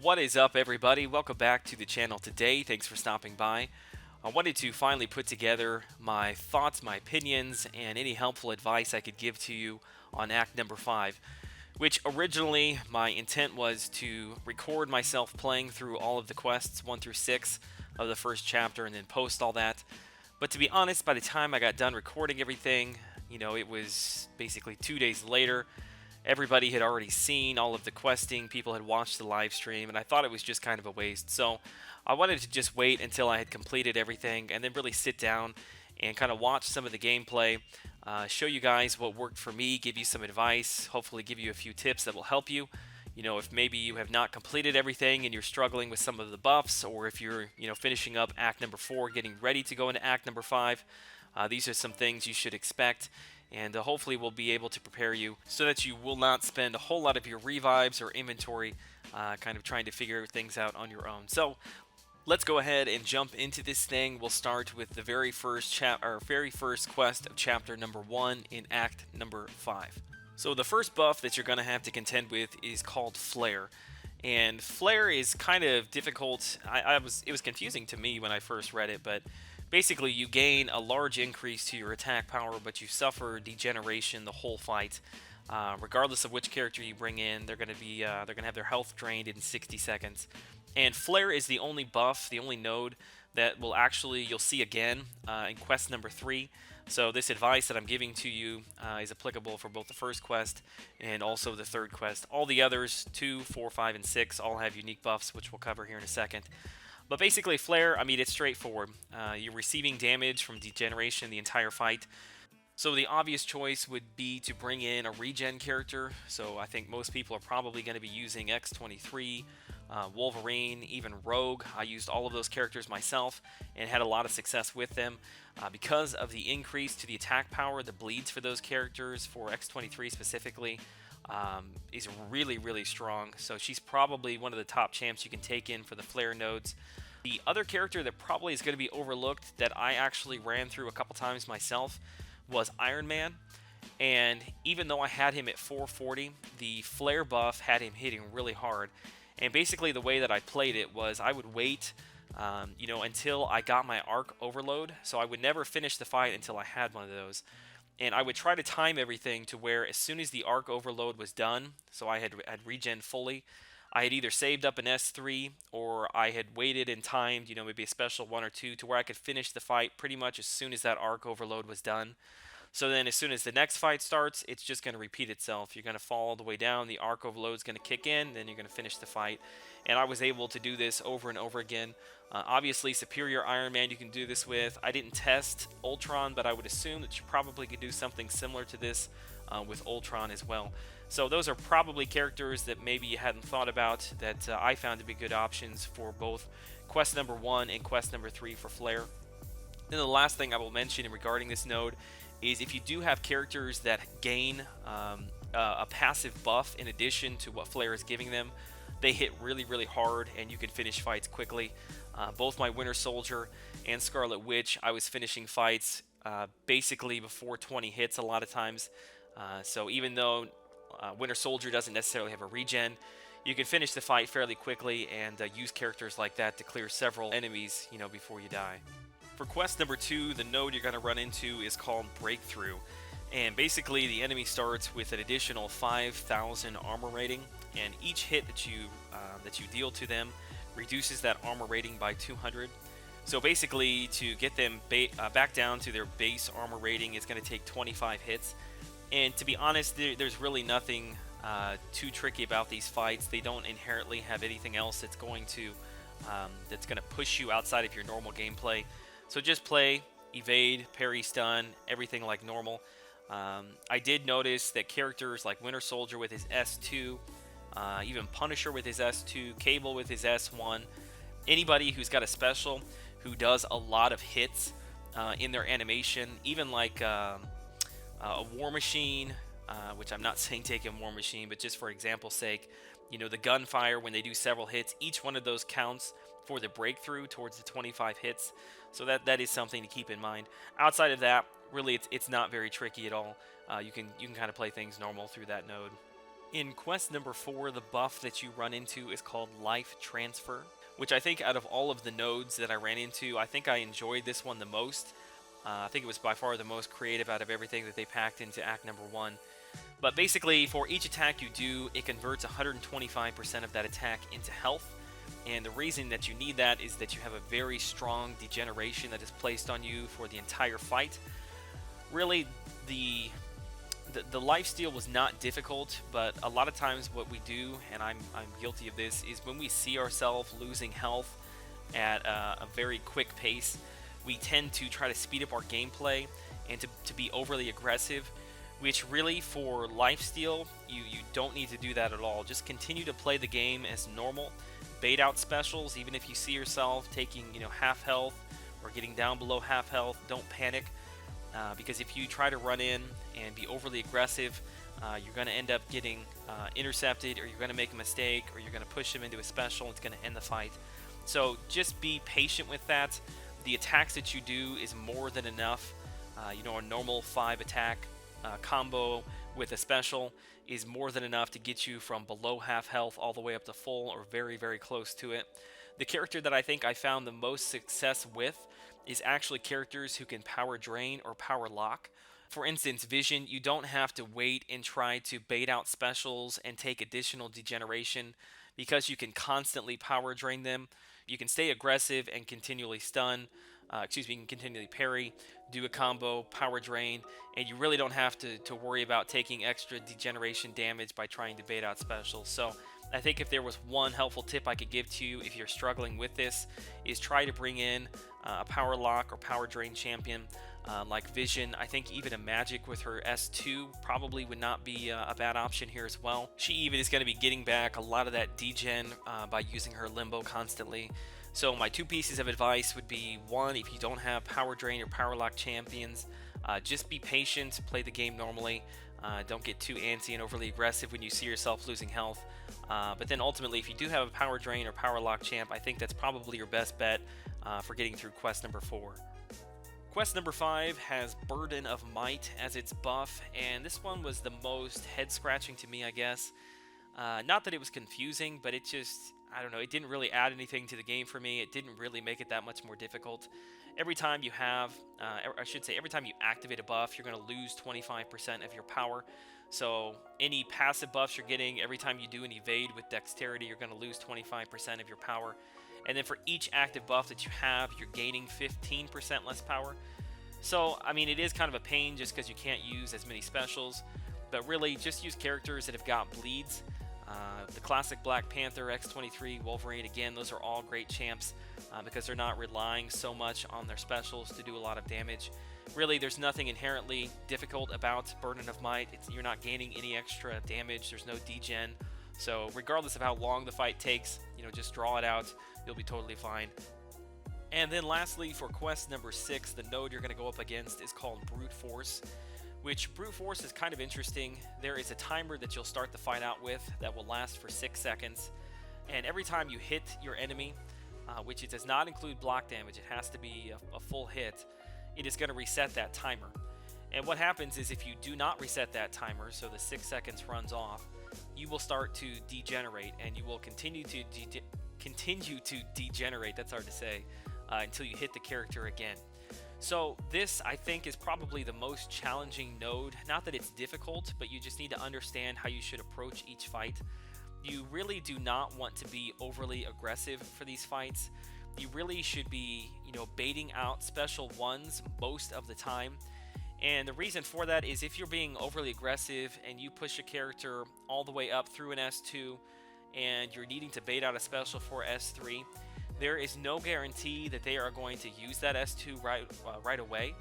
What is up, everybody? Welcome back to the channel today. Thanks for stopping by. I wanted to finally put together my thoughts, my opinions, and any helpful advice I could give to you on Act number 5, which originally my intent was to record myself playing through all of the quests 1 through 6 of the first chapter and then post all that. But to be honest, by the time I got done recording everything, it was basically 2 days later. Everybody had already seen all of the questing, people had watched the live stream, and I thought it was just kind of a waste. So I wanted to just wait until I had completed everything and then really sit down and kind of watch some of the gameplay, show you guys what worked for me, give you some advice, hopefully give you a few tips that will help you. If maybe you have not completed everything and you're struggling with some of the buffs, or if you're, finishing up Act number 4, getting ready to go into Act number 5, these are some things you should expect, and hopefully we'll be able to prepare you so that you will not spend a whole lot of your revives or inventory kind of trying to figure things out on your own. So let's go ahead and jump into this thing. We'll start with the very first quest of chapter number 1 in Act number 5. So the first buff that you're going to have to contend with is called Flare. And Flare is kind of difficult. It was confusing to me when I first read it, but basically you gain a large increase to your attack power, but you suffer degeneration the whole fight. Regardless of which character you bring in, they're going to have their health drained in 60 seconds. And Flare is the only buff, the only node that will actually you'll see again in quest number 3. So this advice that I'm giving to you is applicable for both the first quest and also the third quest. All the others, 2, 4, 5, and 6, all have unique buffs, which we'll cover here in a second. But basically, Flare, it's straightforward. You're receiving damage from degeneration the entire fight. So the obvious choice would be to bring in a regen character. So I think most people are probably going to be using X-23, Wolverine, even Rogue. I used all of those characters myself and had a lot of success with them. Because of the increase to the attack power, the bleeds for those characters, for X-23 specifically, is really, really strong. So she's probably one of the top champs you can take in for the Flare nodes. The other character that probably is going to be overlooked that I actually ran through a couple times myself was Iron Man. And even though I had him at 440, the Flare buff had him hitting really hard. And basically the way that I played it was I would wait until I got my arc overload. So I would never finish the fight until I had one of those. And I would try to time everything to where as soon as the arc overload was done, so I had regen fully, I had either saved up an S3 or I had waited and timed, maybe a special 1 or 2 to where I could finish the fight pretty much as soon as that arc overload was done. So then as soon as the next fight starts, it's just going to repeat itself. You're going to fall all the way down, the arc overload is going to kick in, then you're going to finish the fight. And I was able to do this over and over again. Obviously, Superior Iron Man you can do this with. I didn't test Ultron, but I would assume that you probably could do something similar to this with Ultron as well. So those are probably characters that maybe you hadn't thought about that I found to be good options for both quest number 1 and quest number 3 for Flare. Then the last thing I will mention regarding this node is if you do have characters that gain a passive buff in addition to what Flare is giving them, they hit really, really hard and you can finish fights quickly. Both my Winter Soldier and Scarlet Witch, I was finishing fights basically before 20 hits a lot of times. So even though Winter Soldier doesn't necessarily have a regen, you can finish the fight fairly quickly and use characters like that to clear several enemies, before you die. For quest number 2, the node you're going to run into is called Breakthrough. And basically the enemy starts with an additional 5,000 armor rating, and each hit that you deal to them reduces that armor rating by 200. So basically to get them back down to their base armor rating is going to take 25 hits. And to be honest, there's really nothing too tricky about these fights. They don't inherently have anything else that's going to push you outside of your normal gameplay. So just play, evade, parry, stun, everything like normal. I did notice that characters like Winter Soldier with his S2, even Punisher with his S2, Cable with his S1, anybody who's got a special who does a lot of hits in their animation, even like a War Machine, which I'm not saying take a War Machine, but just for example's sake, the gunfire, when they do several hits, each one of those counts for the breakthrough towards the 25 hits. So that is something to keep in mind. Outside of that, really it's not very tricky at all. You can kind of play things normal through that node. In quest number 4, the buff that you run into is called Life Transfer, which I think out of all of the nodes that I ran into, I think I enjoyed this one the most. I think it was by far the most creative out of everything that they packed into Act number 1. But basically, for each attack you do, it converts 125% of that attack into health. And the reason that you need that is that you have a very strong degeneration that is placed on you for the entire fight. Really, the lifesteal was not difficult, but a lot of times what we do, and I'm guilty of this, is when we see ourselves losing health at a very quick pace, we tend to try to speed up our gameplay and to be overly aggressive, which really for lifesteal, you don't need to do that at all. Just continue to play the game as normal. Bait out specials, even if you see yourself taking half health or getting down below half health, don't panic. Because if you try to run in and be overly aggressive, you're going to end up getting intercepted, or you're going to make a mistake, or you're going to push him into a special. It's going to end the fight. So just be patient with that. The attacks that you do is more than enough. A normal 5 attack combo with a special is more than enough to get you from below half health all the way up to full, or very, very close to it. The character that I think I found the most success with is actually characters who can power drain or power lock. For instance, Vision, you don't have to wait and try to bait out specials and take additional degeneration, because you can constantly power drain them. You can stay aggressive and continually stun, you can continually parry, do a combo, power drain, and you really don't have to worry about taking extra degeneration damage by trying to bait out specials. So I think if there was one helpful tip I could give to you if you're struggling with this, is try to bring in a power lock or power drain champion like Vision. I think even a Magic with her S2 probably would not be a bad option here as well. She even is going to be getting back a lot of that degen by using her limbo constantly. So my 2 pieces of advice would be, 1, if you don't have power drain or power lock champions, just be patient, play the game normally. Don't get too antsy and overly aggressive when you see yourself losing health. But then ultimately, if you do have a power drain or power lock champ, I think that's probably your best bet for getting through quest number 4. Quest number 5 has Burden of Might as its buff, and this one was the most head-scratching to me, I guess. Not that it was confusing, but it just, I don't know, it didn't really add anything to the game for me. It didn't really make it that much more difficult. Every time you have, every time you activate a buff, you're going to lose 25% of your power. So any passive buffs you're getting, every time you do an evade with dexterity, you're going to lose 25% of your power. And then for each active buff that you have, you're gaining 15% less power. So, I mean, it is kind of a pain just because you can't use as many specials. But really, just use characters that have got bleeds. The classic Black Panther, X-23, Wolverine, again, those are all great champs because they're not relying so much on their specials to do a lot of damage. Really, there's nothing inherently difficult about Burden of Might. You're not gaining any extra damage. There's no degen. So regardless of how long the fight takes, just draw it out. You'll be totally fine. And then lastly, for quest number 6, the node you're going to go up against is called Brute Force, which Brute Force is kind of interesting. There is a timer that you'll start the fight out with that will last for 6 seconds. And every time you hit your enemy, which it does not include block damage, it has to be a full hit, it is going to reset that timer. And what happens is if you do not reset that timer, so the 6 seconds runs off, you will start to degenerate, and you will continue to degenerate, that's hard to say, until you hit the character again. So this, I think, is probably the most challenging node. Not that it's difficult, but you just need to understand how you should approach each fight. You really do not want to be overly aggressive for these fights. You really should be, baiting out special ones most of the time. And the reason for that is if you're being overly aggressive and you push a character all the way up through an S2 and you're needing to bait out a special for S3, there is no guarantee that they are going to use that S2 right away.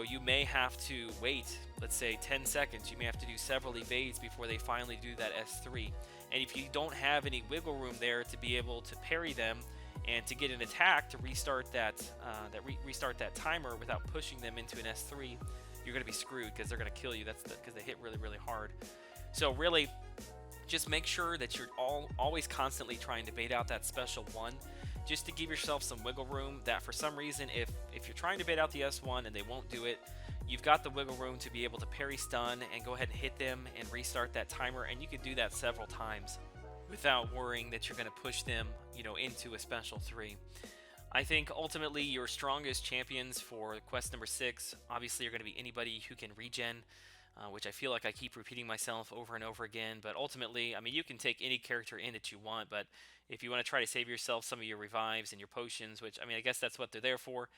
You may have to wait, let's say 10 seconds. You may have to do several evades before they finally do that S3. And if you don't have any wiggle room there to be able to parry them and to get an attack to restart that timer without pushing them into an S3, you're going to be screwed because they're going to kill you. That's because they hit really, really hard. So really, just make sure that you're always constantly trying to bait out that special one, just to give yourself some wiggle room that for some reason, if you're trying to bait out the S1 and they won't do it, you've got the wiggle room to be able to parry stun and go ahead and hit them and restart that timer, and you can do that several times without worrying that you're going to push them, into a special 3. I think ultimately your strongest champions for quest number 6 obviously are going to be anybody who can regen, which I feel like I keep repeating myself over and over again. But ultimately, I mean, you can take any character in that you want, but if you want to try to save yourself some of your revives and your potions, which, I mean, I guess that's what they're there for.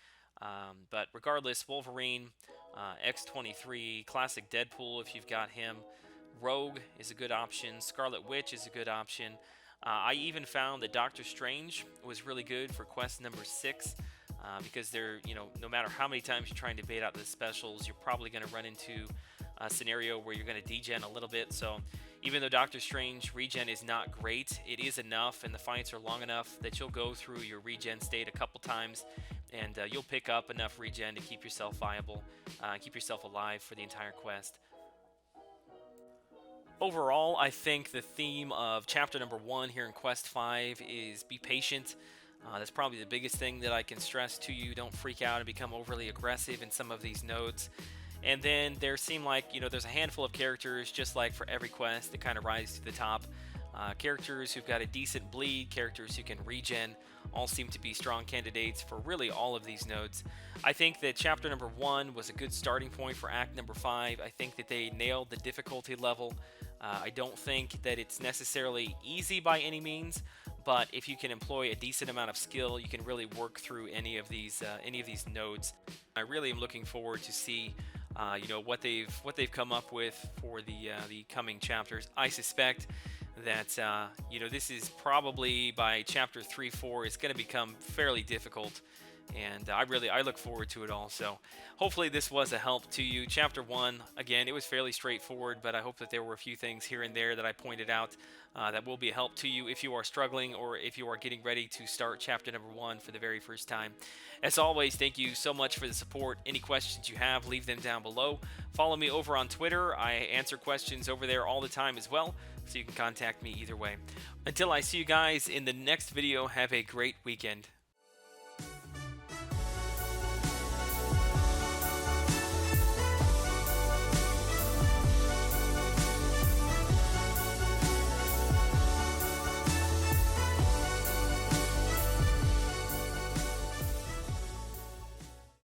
But regardless, Wolverine, X-23, Classic Deadpool if you've got him, Rogue is a good option, Scarlet Witch is a good option. I even found that Doctor Strange was really good for quest number 6 because they're, no matter how many times you're trying to bait out the specials, you're probably going to run into a scenario where you're going to degen a little bit. So even though Doctor Strange regen is not great, it is enough, and the fights are long enough that you'll go through your regen state a couple times, and you'll pick up enough regen to keep yourself viable, keep yourself alive for the entire quest. Overall, I think the theme of chapter number 1 here in Quest 5 is be patient. That's probably the biggest thing that I can stress to you. Don't freak out and become overly aggressive in some of these nodes. And then there seem like, there's a handful of characters, just like for every quest, that kind of rise to the top. Characters who've got a decent bleed, characters who can regen, all seem to be strong candidates for really all of these nodes. I think that chapter number 1 was a good starting point for act number 5. I think that they nailed the difficulty level. I don't think that it's necessarily easy by any means, but if you can employ a decent amount of skill, you can really work through any of these nodes. I really am looking forward to see what they've come up with for the coming chapters. I suspect that this is probably by chapter 3-4 it's going to become fairly difficult, and I look forward to it all. So hopefully this was a help to you. Chapter 1, again, it was fairly straightforward, but I hope that there were a few things here and there that I pointed out that will be a help to you if you are struggling or if you are getting ready to start chapter number 1 for the very first time. As always, thank you so much for the support. Any questions you have, leave them down below. Follow me over on Twitter. I answer questions over there all the time as well, so you can contact me either way. Until I see you guys in the next video, have a great weekend.